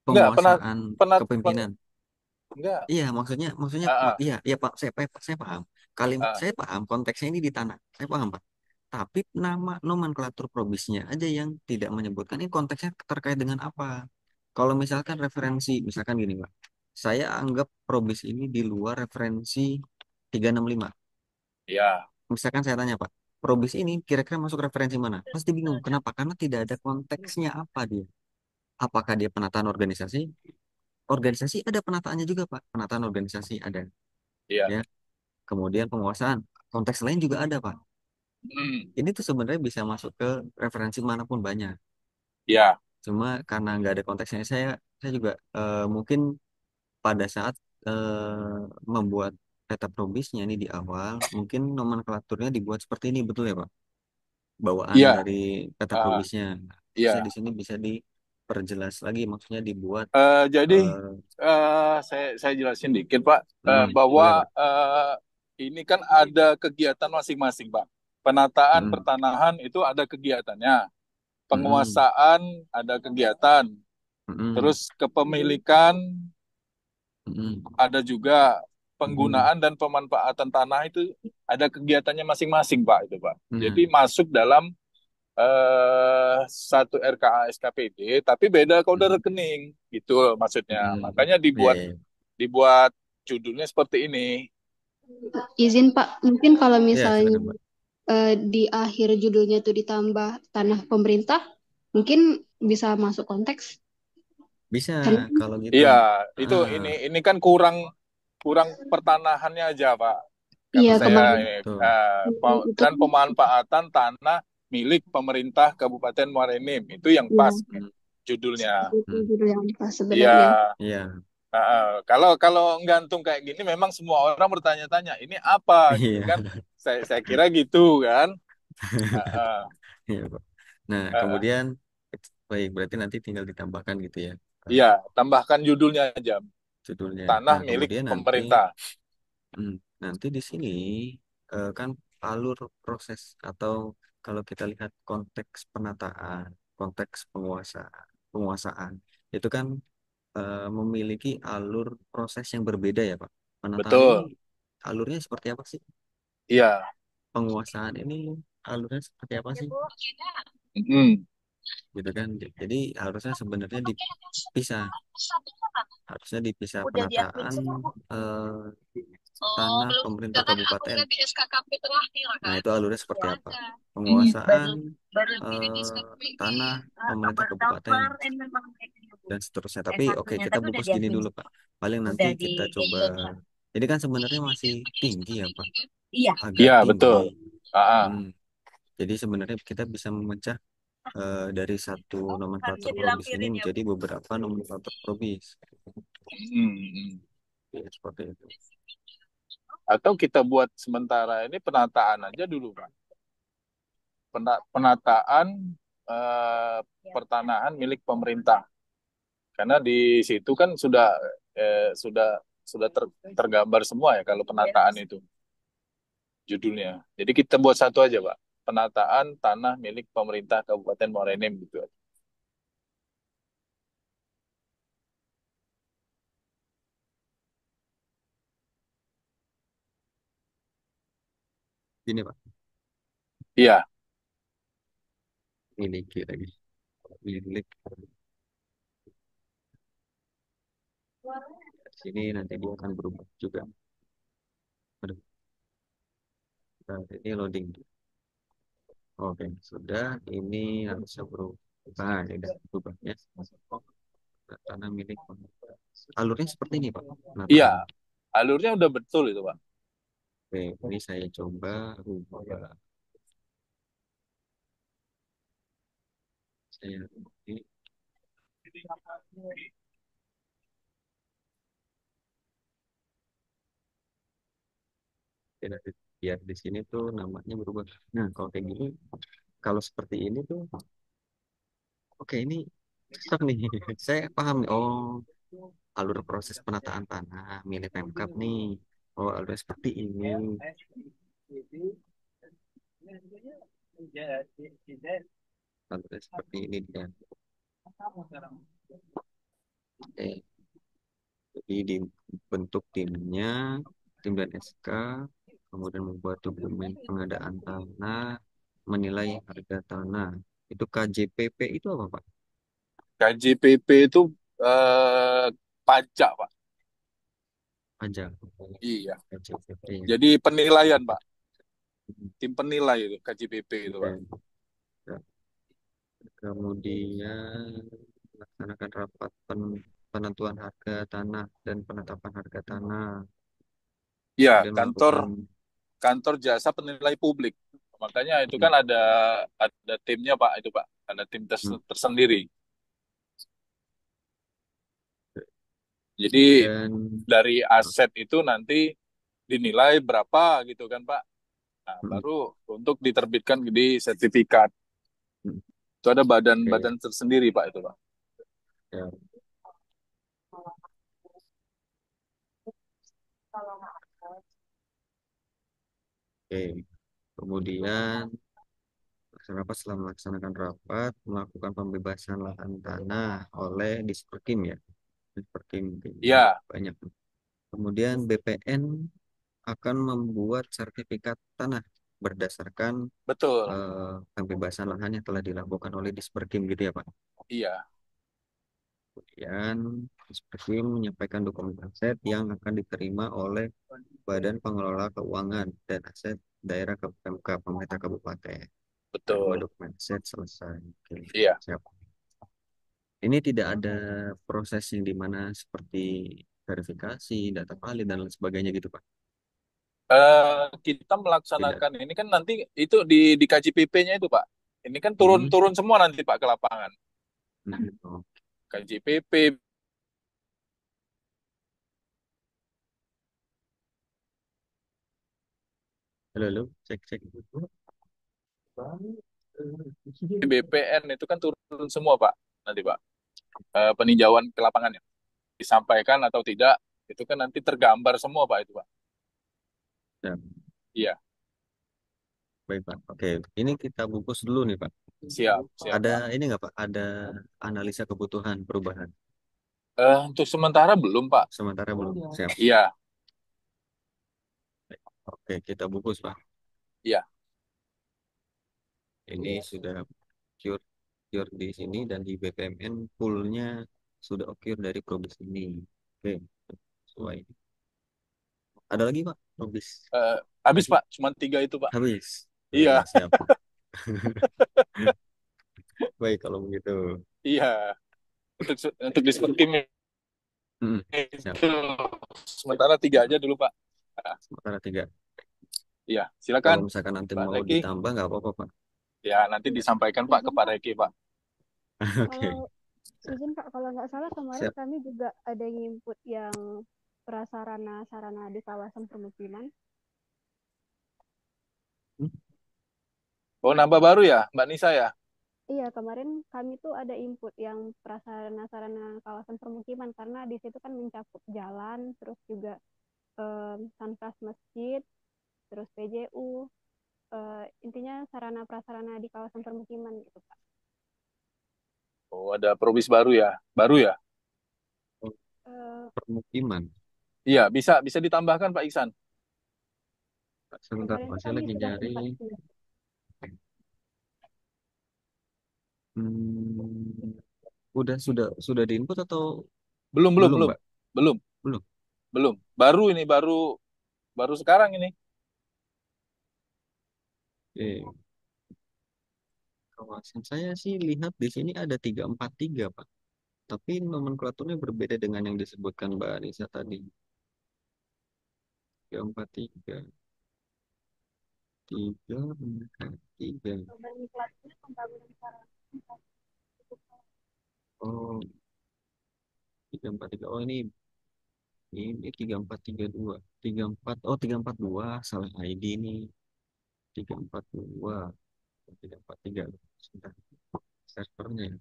Speaker 2: Enggak,
Speaker 1: Penguasaan
Speaker 2: penat,
Speaker 1: kepemimpinan.
Speaker 2: enggak.
Speaker 1: Iya, maksudnya
Speaker 2: Ah, ah,
Speaker 1: iya, iya Pak, saya paham. Kalimat
Speaker 2: ah.
Speaker 1: saya paham konteksnya ini di tanah. Saya paham Pak. Tapi nama nomenklatur probisnya aja yang tidak menyebutkan ini konteksnya terkait dengan apa. Kalau misalkan referensi, misalkan gini Pak. Saya anggap probis ini di luar referensi 365.
Speaker 2: Ya,
Speaker 1: Misalkan saya tanya Pak, probis ini kira-kira masuk referensi mana? Pasti bingung. Kenapa? Karena tidak ada konteksnya apa dia. Apakah dia penataan organisasi? Organisasi ada penataannya juga Pak. Penataan organisasi ada.
Speaker 2: ya.
Speaker 1: Ya. Kemudian penguasaan. Konteks lain juga ada Pak.
Speaker 2: Hmm,
Speaker 1: Ini tuh sebenarnya bisa masuk ke referensi manapun banyak.
Speaker 2: ya,
Speaker 1: Cuma karena nggak ada konteksnya, saya juga mungkin pada saat membuat peta probisnya ini di awal, mungkin nomenklaturnya dibuat seperti ini, betul ya Pak? Bawaan
Speaker 2: ya,
Speaker 1: dari peta
Speaker 2: ah,
Speaker 1: probisnya. Bisa
Speaker 2: ya.
Speaker 1: di sini bisa diperjelas lagi, maksudnya dibuat.
Speaker 2: Jadi
Speaker 1: eh,
Speaker 2: saya jelasin dikit, Pak,
Speaker 1: Boleh
Speaker 2: bahwa
Speaker 1: Pak.
Speaker 2: ini kan ada kegiatan masing-masing, Pak. Penataan
Speaker 1: Mm,
Speaker 2: pertanahan itu ada kegiatannya,
Speaker 1: mm,
Speaker 2: penguasaan ada kegiatan,
Speaker 1: mm,
Speaker 2: terus kepemilikan
Speaker 1: mm,
Speaker 2: ada juga,
Speaker 1: mm,
Speaker 2: penggunaan dan pemanfaatan tanah itu ada kegiatannya masing-masing, Pak, itu, Pak.
Speaker 1: mm,
Speaker 2: Jadi masuk dalam satu RKA SKPD, tapi beda kode
Speaker 1: mm,
Speaker 2: rekening, gitu maksudnya.
Speaker 1: mm.
Speaker 2: Makanya
Speaker 1: Iya,
Speaker 2: dibuat
Speaker 1: iya.
Speaker 2: dibuat judulnya seperti ini.
Speaker 6: Izin Pak, mungkin kalau
Speaker 1: Iya,
Speaker 6: misalnya
Speaker 1: silakan Pak.
Speaker 6: di akhir judulnya itu ditambah tanah pemerintah, mungkin bisa masuk konteks.
Speaker 1: Bisa
Speaker 6: Karena
Speaker 1: kalau gitu.
Speaker 2: Iya, itu
Speaker 1: Ah,
Speaker 2: ini kan kurang kurang pertanahannya aja, Pak. Kata
Speaker 6: iya
Speaker 2: saya
Speaker 6: kemarin
Speaker 2: ini,
Speaker 1: tuh.
Speaker 6: itu
Speaker 2: dan
Speaker 6: kan
Speaker 2: pemanfaatan tanah milik pemerintah Kabupaten Muara Enim itu yang
Speaker 6: ya
Speaker 2: pas
Speaker 1: Hmm,
Speaker 2: judulnya.
Speaker 6: itu
Speaker 1: hmm.
Speaker 6: judul yang pas
Speaker 2: Iya,
Speaker 6: sebenarnya.
Speaker 1: Iya,
Speaker 2: kalau kalau nggantung kayak gini, memang semua orang bertanya-tanya, ini apa gitu
Speaker 1: iya,
Speaker 2: kan? Saya kira gitu kan. Heeh,
Speaker 1: iya Pak. Nah,
Speaker 2: heeh.
Speaker 1: kemudian baik berarti nanti tinggal ditambahkan gitu ya eh,
Speaker 2: Iya, tambahkan judulnya aja,
Speaker 1: judulnya.
Speaker 2: tanah
Speaker 1: Nah,
Speaker 2: milik
Speaker 1: kemudian nanti
Speaker 2: pemerintah.
Speaker 1: hmm, nanti di sini kan alur proses atau kalau kita lihat konteks penataan, konteks penguasaan itu kan memiliki alur proses yang berbeda ya Pak. Penataan ini
Speaker 2: Betul.
Speaker 1: alurnya seperti apa sih?
Speaker 2: Iya.
Speaker 1: Penguasaan ini alurnya seperti apa
Speaker 5: Ya,
Speaker 1: sih?
Speaker 5: Bu.
Speaker 2: Mm-mm.
Speaker 1: Gitu kan. Jadi harusnya sebenarnya dipisah, harusnya dipisah
Speaker 5: Udah diadmin
Speaker 1: penataan
Speaker 5: semua, Bu.
Speaker 1: eh,
Speaker 5: Oh,
Speaker 1: tanah
Speaker 5: belum.
Speaker 1: pemerintah
Speaker 5: Karena aku
Speaker 1: kabupaten.
Speaker 5: lihat di SKKP terakhir
Speaker 1: Nah,
Speaker 5: kan.
Speaker 1: itu alurnya seperti
Speaker 5: Ya.
Speaker 1: apa?
Speaker 5: Ini
Speaker 1: Penguasaan
Speaker 5: baru ini di SKKP ini
Speaker 1: tanah pemerintah
Speaker 5: tahun
Speaker 1: kabupaten
Speaker 5: kemarin memang kayak gitu, Bu.
Speaker 1: dan seterusnya. Tapi oke,
Speaker 5: S1-nya
Speaker 1: kita
Speaker 5: tapi udah
Speaker 1: bungkus gini
Speaker 5: diadmin
Speaker 1: dulu, Pak.
Speaker 5: semua.
Speaker 1: Paling nanti
Speaker 5: Udah
Speaker 1: kita coba.
Speaker 5: di
Speaker 1: Ini kan sebenarnya masih tinggi ya, Pak.
Speaker 5: Iya.
Speaker 1: Agak
Speaker 2: Iya,
Speaker 1: tinggi.
Speaker 2: betul. Ah, ah.
Speaker 1: Hmm. Jadi sebenarnya kita bisa memecah dari satu nomenklatur
Speaker 5: Harusnya
Speaker 1: probis ini
Speaker 5: dilampirin ya, Bu.
Speaker 1: menjadi beberapa nomenklatur probis.
Speaker 2: Mm-mm.
Speaker 1: Ya, seperti itu.
Speaker 2: Atau kita buat sementara ini penataan aja dulu, Pak. Penataan eh,
Speaker 5: Ya.
Speaker 2: pertanahan milik pemerintah. Karena di situ kan sudah tergambar semua ya kalau penataan itu judulnya. Jadi kita buat satu aja, Pak. Penataan tanah milik pemerintah Kabupaten Muara Enim gitu.
Speaker 1: Gini, Pak.
Speaker 2: Iya,
Speaker 1: Miliki lagi. Milik. Sini nanti dia akan berubah juga. Aduh, bentar, ini loading. Oke, sudah. Ini harusnya berubah. Nah, ini udah berubah ya. Tanah milik pemerintah. Alurnya seperti ini, Pak.
Speaker 2: iya.
Speaker 1: Penataan.
Speaker 2: Alurnya udah betul itu, Pak.
Speaker 1: Oke, ini saya coba rubah. Saya ini tidak biar di sini tuh namanya berubah. Nah, kalau kayak gini, kalau seperti ini tuh, oke ini cocok nih. Saya paham nih. Oh, alur proses penataan tanah milik Pemkab nih. Oh, alurnya seperti ini. Alurnya seperti ini dia. Oke, jadi dibentuk timnya, tim dan SK, kemudian membuat dokumen pengadaan tanah, menilai harga tanah. Itu KJPP itu apa, Pak?
Speaker 2: KJPP itu eh, pajak, Pak.
Speaker 1: Pajak.
Speaker 2: Iya.
Speaker 1: KJPP.
Speaker 2: Jadi penilaian, Pak. Tim penilai itu KJPP itu, Pak.
Speaker 1: Oke. Ya. Kemudian melaksanakan rapat penentuan harga tanah dan penetapan harga tanah.
Speaker 2: Iya,
Speaker 1: Kemudian
Speaker 2: kantor
Speaker 1: melakukan
Speaker 2: kantor jasa penilai publik. Makanya itu
Speaker 1: hmm,
Speaker 2: kan ada timnya, Pak, itu, Pak. Ada tim
Speaker 1: hmm.
Speaker 2: tersendiri. Jadi
Speaker 1: Dan
Speaker 2: dari aset itu nanti dinilai berapa gitu kan, Pak. Nah,
Speaker 1: hmm,
Speaker 2: baru untuk diterbitkan di sertifikat.
Speaker 1: hmm.
Speaker 2: Itu ada
Speaker 1: Oke,
Speaker 2: badan-badan tersendiri, Pak, itu, Pak.
Speaker 1: ya, oke. Kemudian setelah melaksanakan rapat, melakukan pembebasan lahan tanah oleh Disperkim ya. Disperkim ini
Speaker 2: Iya,
Speaker 1: banyak. Kemudian BPN akan membuat sertifikat tanah berdasarkan
Speaker 2: betul.
Speaker 1: pembebasan lahan yang telah dilakukan oleh Disperkim gitu ya Pak.
Speaker 2: Iya,
Speaker 1: Kemudian Disperkim menyampaikan dokumen aset yang akan diterima oleh Badan Pengelola Keuangan dan Aset Daerah ke Pemkab pemerintah kabupaten. Nah, dua
Speaker 2: betul.
Speaker 1: dokumen aset selesai. Oke,
Speaker 2: Iya.
Speaker 1: siap. Ini tidak ada proses yang dimana seperti verifikasi, data valid dan lain sebagainya gitu Pak.
Speaker 2: Kita
Speaker 1: Tidak.
Speaker 2: melaksanakan ini kan nanti itu di KJPP-nya itu, Pak. Ini kan
Speaker 1: Hmm.
Speaker 2: turun-turun semua nanti, Pak, ke lapangan.
Speaker 1: Oh.
Speaker 2: KJPP.
Speaker 1: Halo, halo, cek cek.
Speaker 2: BPN itu kan turun semua, Pak. Nanti, Pak. Peninjauan ke lapangannya. Disampaikan atau tidak, itu kan nanti tergambar semua, Pak, itu, Pak.
Speaker 1: Ya,
Speaker 2: Iya,
Speaker 1: baik Pak. Oke, ini kita bungkus dulu nih Pak.
Speaker 2: siap, siap,
Speaker 1: Ada
Speaker 2: Pak.
Speaker 1: ini nggak Pak? Ada analisa kebutuhan perubahan.
Speaker 2: Untuk sementara belum, Pak.
Speaker 1: Sementara belum. Siap.
Speaker 2: Iya,
Speaker 1: Oke, kita bungkus Pak.
Speaker 2: iya.
Speaker 1: Ini sudah cure cure di sini dan di BPMN poolnya sudah oke dari probis ini. Oke, sesuai. Ada lagi Pak? Probis
Speaker 2: Eh, habis,
Speaker 1: lagi?
Speaker 2: Pak. Cuma 3 itu, Pak.
Speaker 1: Habis. Oke,
Speaker 2: Iya,
Speaker 1: siap. Baik kalau begitu.
Speaker 2: iya. Untuk diskonkim
Speaker 1: Hmm, siap.
Speaker 2: itu sementara 3 aja dulu, Pak. Ah,
Speaker 1: Sementara tiga.
Speaker 2: iya,
Speaker 1: Kalau
Speaker 2: silakan,
Speaker 1: misalkan nanti
Speaker 2: Pak
Speaker 1: mau
Speaker 2: Reki.
Speaker 1: ditambah nggak apa-apa Pak.
Speaker 2: Ya, nanti disampaikan, Pak, ke
Speaker 6: Izin
Speaker 2: Pak
Speaker 6: Pak,
Speaker 2: Reki, Pak.
Speaker 1: Oke,
Speaker 6: kalau izin Pak, kalau nggak salah kemarin
Speaker 1: siap.
Speaker 6: kami juga ada input yang prasarana sarana di kawasan permukiman.
Speaker 1: Hmm,
Speaker 2: Oh, nambah baru ya, Mbak Nisa ya?
Speaker 6: Iya, kemarin kami tuh ada input yang prasarana sarana kawasan permukiman karena di situ kan mencakup jalan, terus juga kanvas masjid, terus PJU, intinya sarana prasarana di kawasan permukiman gitu Pak.
Speaker 2: Oh, ada probis baru ya? Baru ya?
Speaker 1: oh,
Speaker 6: Eh,
Speaker 1: permukiman.
Speaker 2: Iya, bisa bisa ditambahkan, Pak Iksan.
Speaker 1: Sebentar
Speaker 6: kemarin
Speaker 1: Pak,
Speaker 6: tuh
Speaker 1: saya
Speaker 6: kami
Speaker 1: lagi
Speaker 6: sudah
Speaker 1: cari.
Speaker 6: sempat
Speaker 1: Sudah diinput atau
Speaker 2: Belum, belum,
Speaker 1: belum
Speaker 2: belum.
Speaker 1: Mbak?
Speaker 2: Belum,
Speaker 1: Belum.
Speaker 2: belum. Baru ini, baru sekarang ini.
Speaker 1: Oke. Kawasan saya sih lihat di sini ada 343 Pak. Tapi nomenklaturnya berbeda dengan yang disebutkan Mbak Anissa tadi. 343. 343.
Speaker 5: Nomenklaturnya pembangunan sarana.
Speaker 1: Oh, 343. Oh, ini 3432. 342. Salah ID nih. 342. 343. Sebentar. Servernya.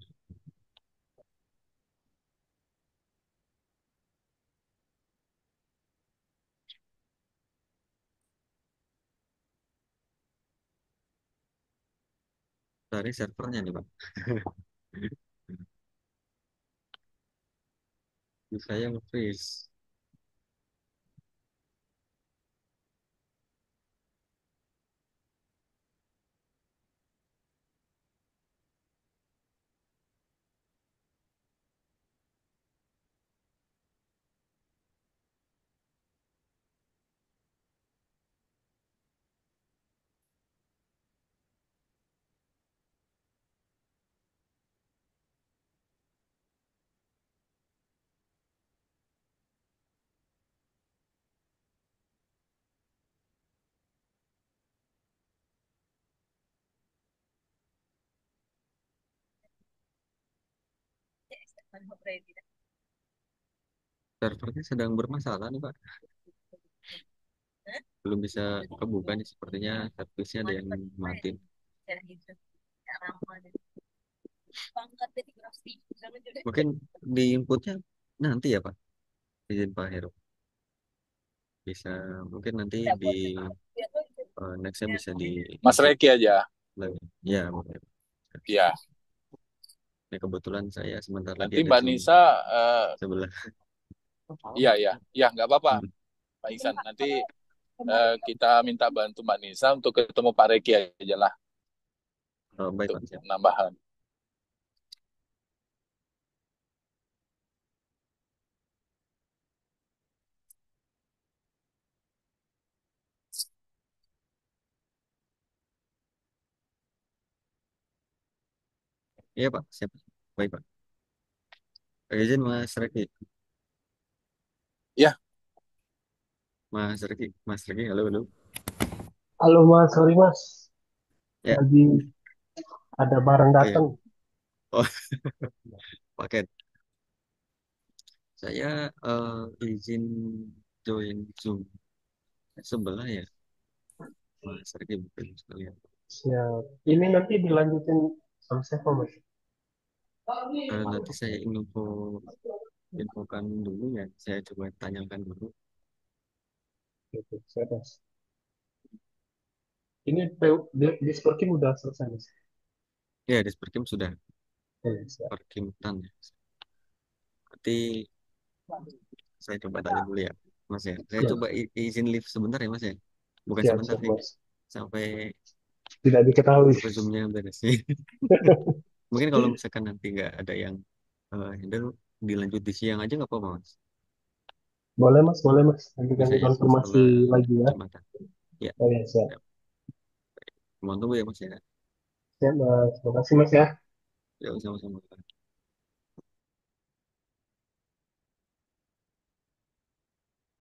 Speaker 1: Dari servernya nih, Pak. Saya nge-freeze. Servernya sedang bermasalah nih, Pak. Belum bisa kebuka nih. Sepertinya servisnya ada yang mati. Mungkin di inputnya nanti ya, Pak. Izin Pak Heru. Bisa mungkin nanti di nextnya bisa di
Speaker 2: Mas
Speaker 1: input
Speaker 2: Reki aja.
Speaker 1: lagi. Ya, mungkin.
Speaker 2: Ya,
Speaker 1: Ya, kebetulan saya sebentar lagi
Speaker 2: nanti
Speaker 1: ada
Speaker 2: Mbak
Speaker 1: Zoom
Speaker 2: Nisa,
Speaker 1: sebelah.
Speaker 2: iya ya, ya nggak apa-apa,
Speaker 1: Hmm.
Speaker 2: Pak Iksan. Nanti kita minta bantu Mbak Nisa untuk ketemu Pak Reki aja lah
Speaker 1: Oh, baik,
Speaker 2: untuk
Speaker 1: Pak. Siap.
Speaker 2: penambahan.
Speaker 1: Iya, Pak. Siap. Baik, Pak. Izin Mas Reki.
Speaker 2: Ya,
Speaker 1: Mas Reki. Mas Reki, halo, halo.
Speaker 3: Halo Mas, sorry Mas.
Speaker 1: Ya,
Speaker 3: Lagi ada barang
Speaker 1: oh ya.
Speaker 3: datang.
Speaker 1: Oh, paket. Saya izin join Zoom sebelah ya, Mas Reki mungkin sekalian.
Speaker 3: Siap. Ini nanti dilanjutin sama siapa Mas?
Speaker 1: Nanti saya infokan dulu ya. Saya coba tanyakan dulu.
Speaker 3: Gitu, siap Mas. Ini di Sporkim udah selesai Mas.
Speaker 1: Ya, di Perkim sudah
Speaker 3: Siap.
Speaker 1: Perkimtan ya. Nanti saya coba tanya dulu ya, Mas ya. Saya
Speaker 3: Siap,
Speaker 1: coba izin live sebentar ya, Mas ya. Bukan
Speaker 3: siap,
Speaker 1: sebentar
Speaker 3: siap
Speaker 1: sih,
Speaker 3: Mas.
Speaker 1: sampai
Speaker 3: Tidak diketahui.
Speaker 1: Zoom-nya beres sih. Mungkin kalau misalkan nanti nggak ada yang handle, dilanjut di siang aja nggak apa-apa, Mas.
Speaker 3: Boleh Mas, boleh Mas. Nanti
Speaker 1: Bisa
Speaker 3: kami
Speaker 1: ya,
Speaker 3: konfirmasi
Speaker 1: setelah
Speaker 3: lagi ya.
Speaker 1: Jumatan. Ya,
Speaker 3: Oh ya, siap.
Speaker 1: ya. Mohon tunggu ya, Mas ya.
Speaker 3: Siap Mas. Terima kasih Mas ya.
Speaker 1: Ya, sama-sama.